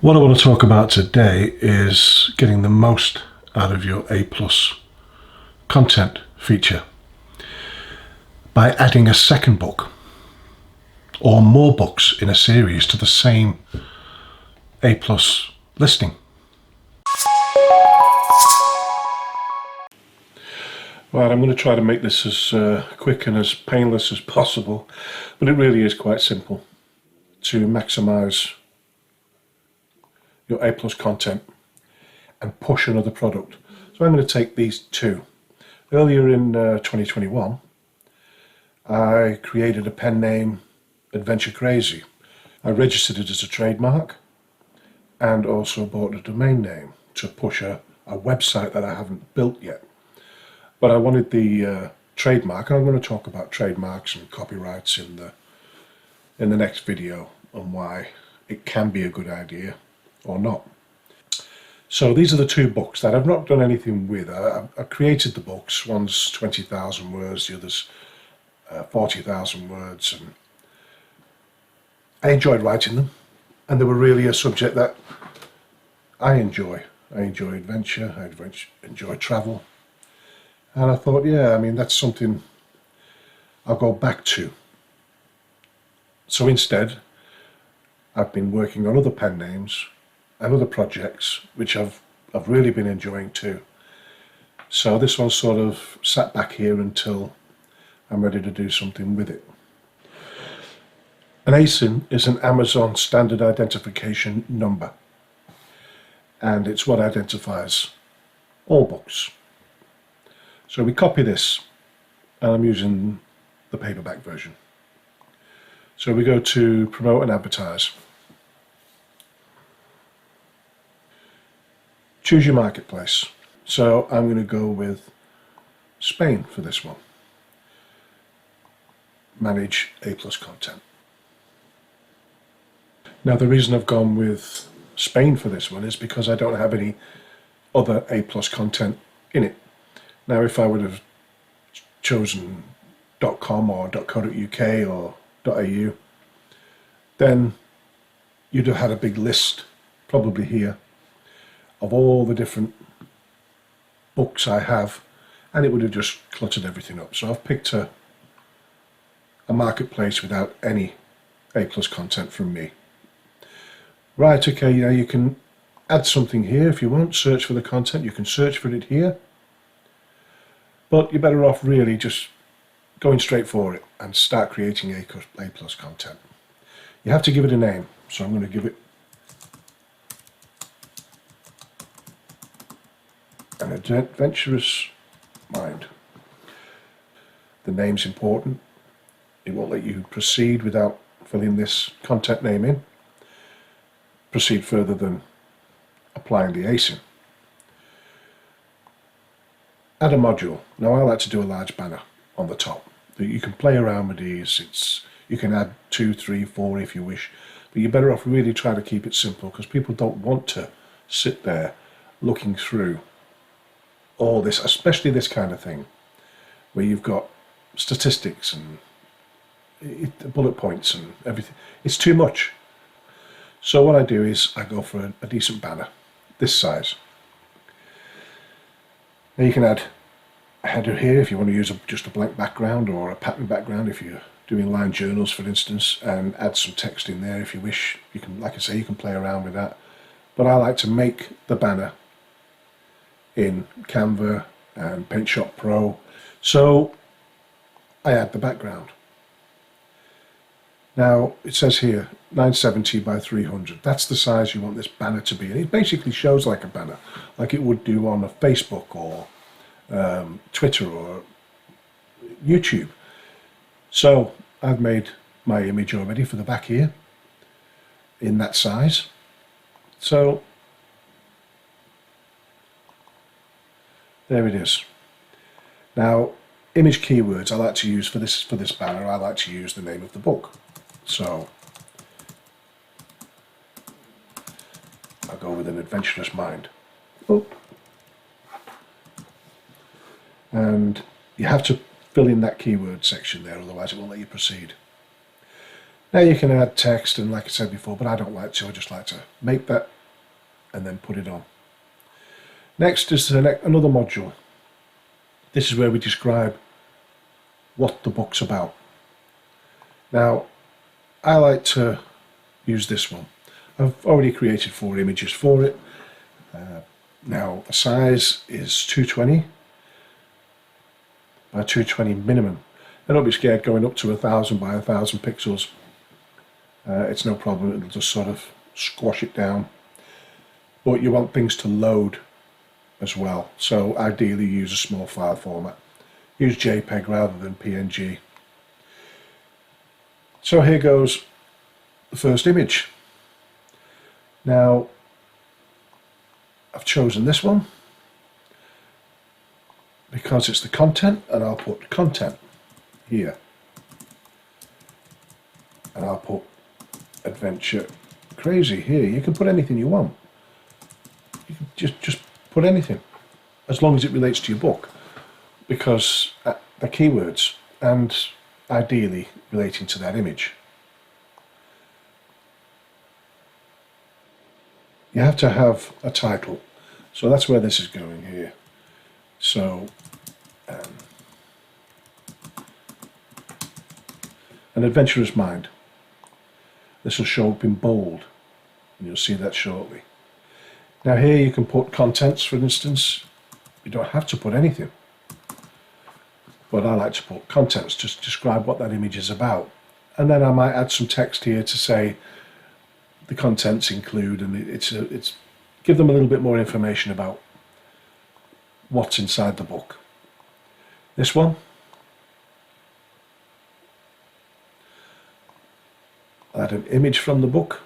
What I want to talk about today is getting the most out of your A+ content feature by adding a second book or more books in a series to the same A+ listing. Right, I'm going to try to make this as quick and as painless as possible, but it really is quite simple to maximize your A+ content and push another product. So I'm going to take these two. Earlier in 2021, I created a pen name, Adventure Crazy. I registered it as a trademark and also bought a domain name to push a website that I haven't built yet. But I wanted the trademark, and I'm going to talk about trademarks and copyrights in the next video on why it can be a good idea or not. So these are the two books that I've not done anything with. I created the books. One's 20,000 words, the other's 40,000 words, and I enjoyed writing them, and they were really a subject that I enjoy. I enjoy adventure, I enjoy travel, and I thought, yeah, I mean, that's something I'll go back to. So instead, I've been working on other pen names and other projects, which I've really been enjoying too. So this one sort of sat back here until I'm ready to do something with it. An Asin is an Amazon standard identification number, and it's what identifies all books. So we copy this, and I'm using the paperback version. So we go to promote and advertise. Choose your marketplace. So I'm going to go with Spain for this one. Manage A+ content. Now the reason I've gone with Spain for this one is because I don't have any other A+ content in it. Now if I would have chosen .com or .co.uk or .au, then you'd have had a big list, probably here, of all the different books I have, and it would have just cluttered everything up. So I've picked a marketplace without any A+ content from me. Right, okay, now you can add something here if you want, search for the content, you can search for it here, but you're better off really just going straight for it and start creating A+ content. You have to give it a name, so I'm going to give it An Adventurous Mind. The name's important. It won't let you proceed without filling this content name in. Proceed further than applying the Asin. Add a module. Now I like to do a large banner on the top. You can play around with these. You can add 2, 3, 4 if you wish, but you're better off really trying to keep it simple, because people don't want to sit there looking through all this, especially this kind of thing, where you've got statistics and bullet points and everything. It's too much. So what I do is I go for a decent banner, this size. Now you can add a header here if you want to use just a blank background, or a pattern background if you're doing line journals, for instance, and add some text in there if you wish. You can, like I say, you can play around with that. But I like to make the banner in Canva and PaintShop Pro. So I add the background. Now it says here 970 by 300. That's the size you want this banner to be. And it basically shows like a banner, like it would do on a Facebook or Twitter or YouTube. So I've made my image already for the back here in that size. So there it is. Now, image keywords I like to use for this banner. I like to use the name of the book. So I'll go with An Adventurous Mind. Oh. And you have to fill in that keyword section there, otherwise it won't let you proceed. Now you can add text, and like I said before, but I don't like to. I just like to make that and then put it on. Next is another module. This is where we describe what the book's about. Now, I like to use this one. I've already created 4 images for it. Now, the size is 220 by 220 minimum. And don't be scared going up to 1000 by 1000 pixels. It's no problem, it'll just sort of squash it down. But you want things to load as well, so ideally use a small file format. Use Jpeg rather than PNG. So here goes the first image. Now, I've chosen this one because it's the content, and I'll put content here. And I'll put adventure crazy here. You can put anything you want. You can just put anything, as long as it relates to your book, because they're keywords and ideally relating to that image. You have to have a title, so that's where this is going here. So An Adventurer's Mind. This will show up in bold, and you'll see that shortly. Now here you can put contents, for instance. You don't have to put anything, but I like to put contents, just describe what that image is about. And then I might add some text here to say the contents include, and it's give them a little bit more information about what's inside the book. This one, I'll add an image from the book.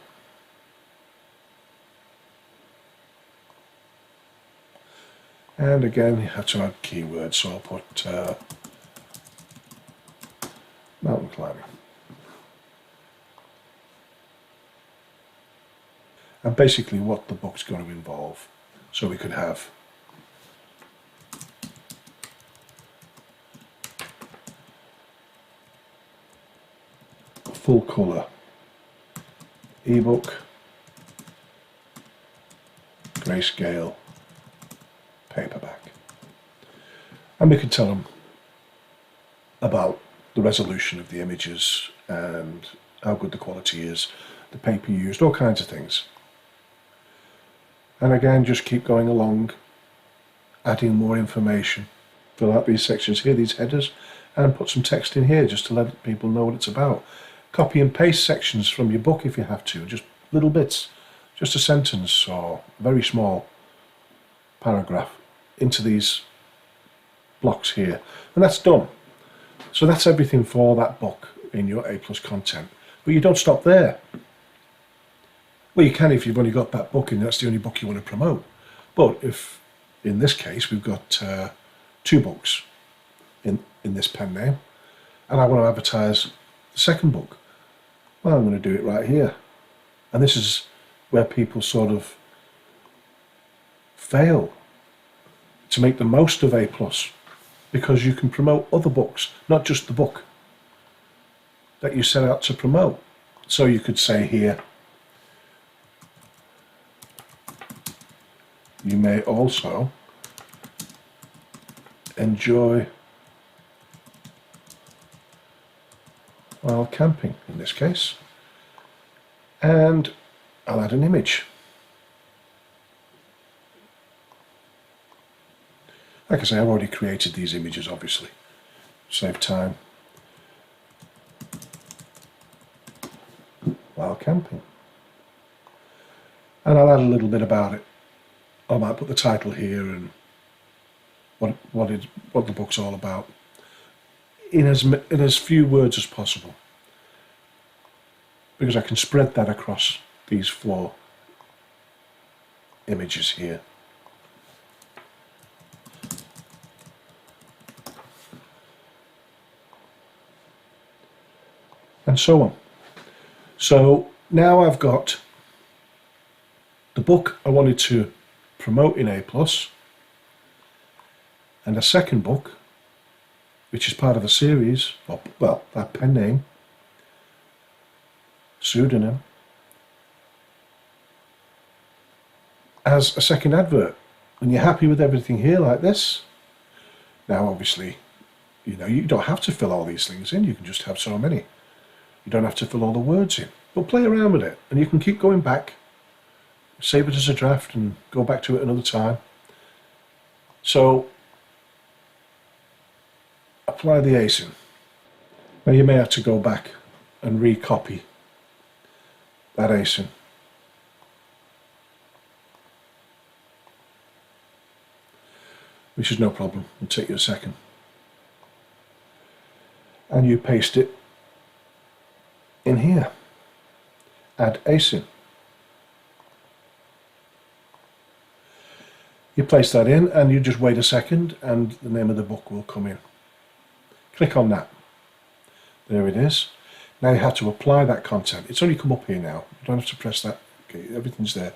And again, you have to add keywords, so I'll put mountain climbing. And basically what the book's going to involve. So we could have a full colour ebook, grayscale, paperback. And we could tell them about the resolution of the images and how good the quality is, the paper used, all kinds of things. And again, just keep going along, adding more information. Fill out these sections here, these headers, and put some text in here just to let people know what it's about. Copy and paste sections from your book if you have to, just little bits, just a sentence or a very small paragraph into these blocks here. And that's done. So that's everything for that book in your A+ content. But you don't stop there. Well, you can if you've only got that book and that's the only book you want to promote. But if, in this case, we've got 2 books in this pen name, and I want to advertise the second book, well, I'm going to do it right here. And this is where people sort of fail to make the most of A+, because you can promote other books, not just the book that you set out to promote. So you could say here, you may also enjoy while camping, in this case, and I'll add an image. Like I say, I've already created these images, obviously. Save time. While camping. And I'll add a little bit about it. I might put the title here and what the book's all about in as few words as possible, because I can spread that across these 4 images here. And so on. So now I've got the book I wanted to promote in A+, and a second book, which is part of the series, or, well, that pen name, pseudonym as a second advert. When you're happy with everything here like this, now obviously, you know, you don't have to fill all these things in, you can just have so many. You don't have to fill all the words in, but play around with it and you can keep going back, save it as a draft and go back to it another time. So apply the Asin. Now you may have to go back and recopy that Asin. Which is no problem, it'll take you a second. And you paste it in here. Add Asin. You place that in and you just wait a second and the name of the book will come in. Click on that. There it is. Now you have to apply that content. It's only come up here now. You don't have to press that. Okay, everything's there.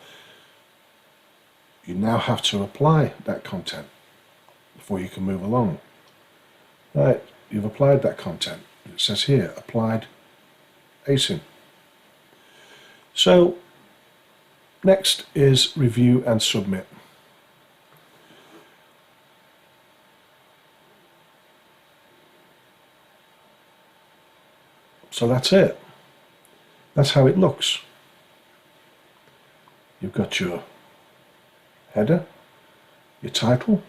You now have to apply that content before you can move along. Right, you've applied that content. It says here, applied Asin. So, next is review and submit. So that's it. That's how it looks. You've got your header, your title,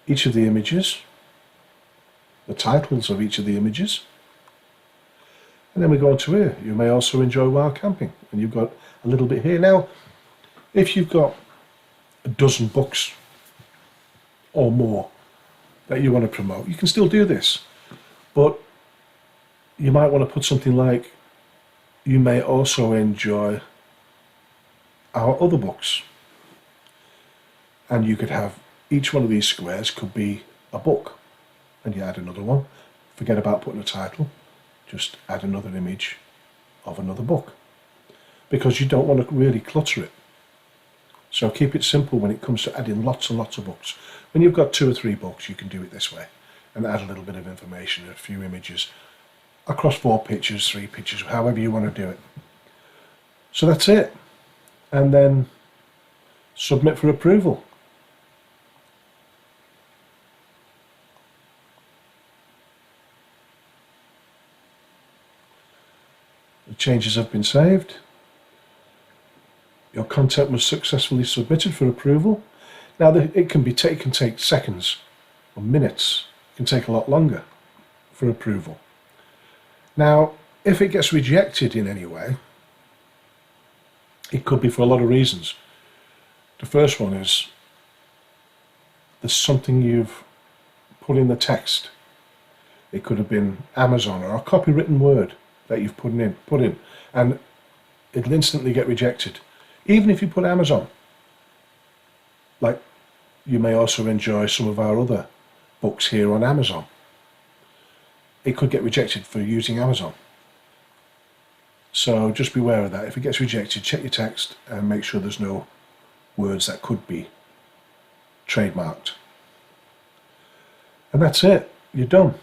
each of the images, the titles of each of the images, and then we go on to here. You may also enjoy while camping, and you've got a little bit here. Now, if you've got a dozen books or more that you want to promote, you can still do this, but you might want to put something like, you may also enjoy our other books. And you could have, each one of these squares could be a book. And you add another one. Forget about putting a title. Just add another image of another book. Because you don't want to really clutter it. So keep it simple when it comes to adding lots and lots of books. When you've got 2 or 3 books, you can do it this way. And add a little bit of information and a few images. Across 4 pictures, 3 pictures, however you want to do it. So that's it. And then submit for approval. The changes have been saved. Your content was successfully submitted for approval. Now it can take seconds or minutes. It can take a lot longer for approval. Now, if it gets rejected in any way, it could be for a lot of reasons. The first one is there's something you've put in the text. It could have been Amazon or a copywritten word that you've put in, and it'll instantly get rejected. Even if you put Amazon, like you may also enjoy some of our other books here on Amazon. It could get rejected for using Amazon. So just beware of that. If it gets rejected, check your text and make sure there's no words that could be trademarked. And that's it. You're done.